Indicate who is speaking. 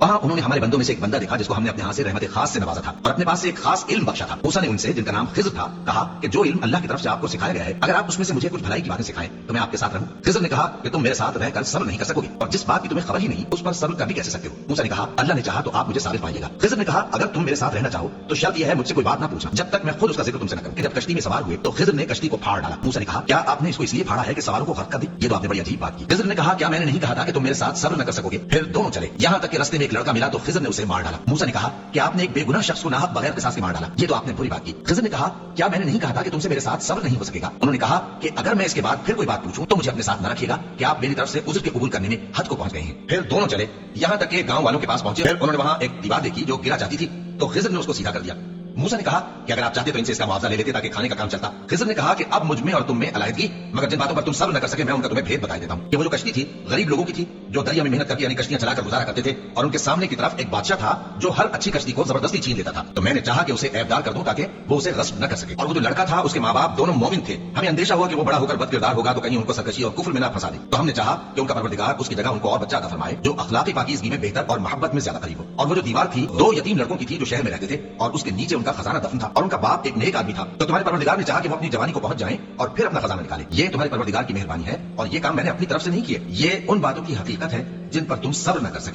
Speaker 1: वहाँ उन्होंने हमारे बंदों में से एक बंदा देखा जिसको हमने अपने हाथ से रहमत खास से नवाजा था और अपने पास से एक खास इल्म बख्शा था। मूसा ने उनसे, जिनका नाम खिज़र था, कहा कि जो इल्म अल्लाह की तरफ से आपको सिखाया गया है, अगर आप उसमें से मुझे कुछ भलाई की बातें सिखाएं तो मैं आपके साथ रहूं। खिज़र ने कहा कि तुम मेरे साथ रहकर सब्र नहीं कर सकोगे और जिस बात की तुम्हें खबर ही नहीं उस पर सब्र कर भी कैसे सकते हो। मूसा ने कहा अल्लाह ने चाहा तो आप मुझे साबित पाइएगा। खिज़र ने कहा अगर तुम मेरे साथ रहना चाहो तो शर्त यह है मुझसे कोई बात ना पूछना जब तक मैं खुद उसका जिक्र तुमसे न करूं। जब कश्ती में सवार हुए तो खिज़र ने कश्ती को फाड़ डाला। मूसा ने कहा क्या आपने इसको इसलिए फाड़ा है कि सवारों को गर्क कर दी? ये तो आपने बड़ी अजीब बात की। खिज़र ने कहा क्या मैंने नहीं कहा था कि तुम मेरे साथ सब्र न कर सकोगे? फिर दोनों चले, यहाँ तक कि रास्ते में एक लड़का मिला तो खिज़र ने उसे मार डाला। मूसा ने कहा कि आपने एक बेगुनाह शख्स को नाहक बगैर क़िसास के मार डाला, ये तो आपने बुरी बात की। खिज़र ने कहा क्या मैंने नहीं कहा था कि तुमसे मेरे साथ सब्र नहीं हो सकेगा? उन्होंने कहा कि अगर मैं इसके बाद फिर कोई बात पूछूं तो मुझे अपने साथ न रखिएगा कि आप मेरी तरफ से उज़्र के कबूल करने में हद को पहुंच गए हैं। फिर दोनों चले, यहाँ तक कि गांव वालों के पास पहुंचे। फिर उन्होंने वहां एक दीवार देखी जो गिरा जाती थी तो खिज़र ने उसको सीधा कर दिया। मूसा ने कहा कि अगर आप चाहते तो इनसे इसका मुआवजा ले लेते ताकि खाने का काम चलता। खिज़र ने कहा कि अब मुझ में और तुम में अलायदगी, मगर जिन बातों पर तुम सब्र न कर सके मैं उनका तुम्हें भेद बता देता हूँ कि वो जो कश्ती थी गरीब लोगों की थी जो दरिया में मेहनत करके यानी कश्तियां चलाकर गुजारा करते थे और उनके सामने की तरफ एक बादशाह था जो हर अच्छी कश्ती को जबरदस्ती छीन लेता था। तो मैंने चाहा कि उसे ऐबदार कर दूं ताकि वो उसे गस्ब न कर सके। और वो जो लड़का था उसके माँ बाप दोनों मोमिन थे। हमें अंदेशा हुआ कि वो बड़ा होकर बदकिरदार होगा तो कहीं उनको सरकशी और कुफ्र में न फंसा दे। तो हमने चाहा कि उनका परवरदिगार उसकी जगह उनको और बच्चा अता फरमाए जो अखलाकी पाकीज़गी में बेहतर और मोहब्बत में ज्यादा करीब हो। और वो जो दीवार थी 2 यतीम लड़कों की थी जो शहर में रहते थे और उसके नीचे उनका खजाना दफन था और उनका बाप एक नेक आदमी था। तो तुम्हारे परवरदिगार ने चाहा कि वो अपनी जवानी को पहुंच जाएं और फिर अपना खजाना निकालें। ये तुम्हारे परवरदिगार की मेहरबानी है और ये काम मैंने अपनी तरफ से नहीं किए। ये उन बातों की हकीकत है जिन पर तुम सब्र न कर सके।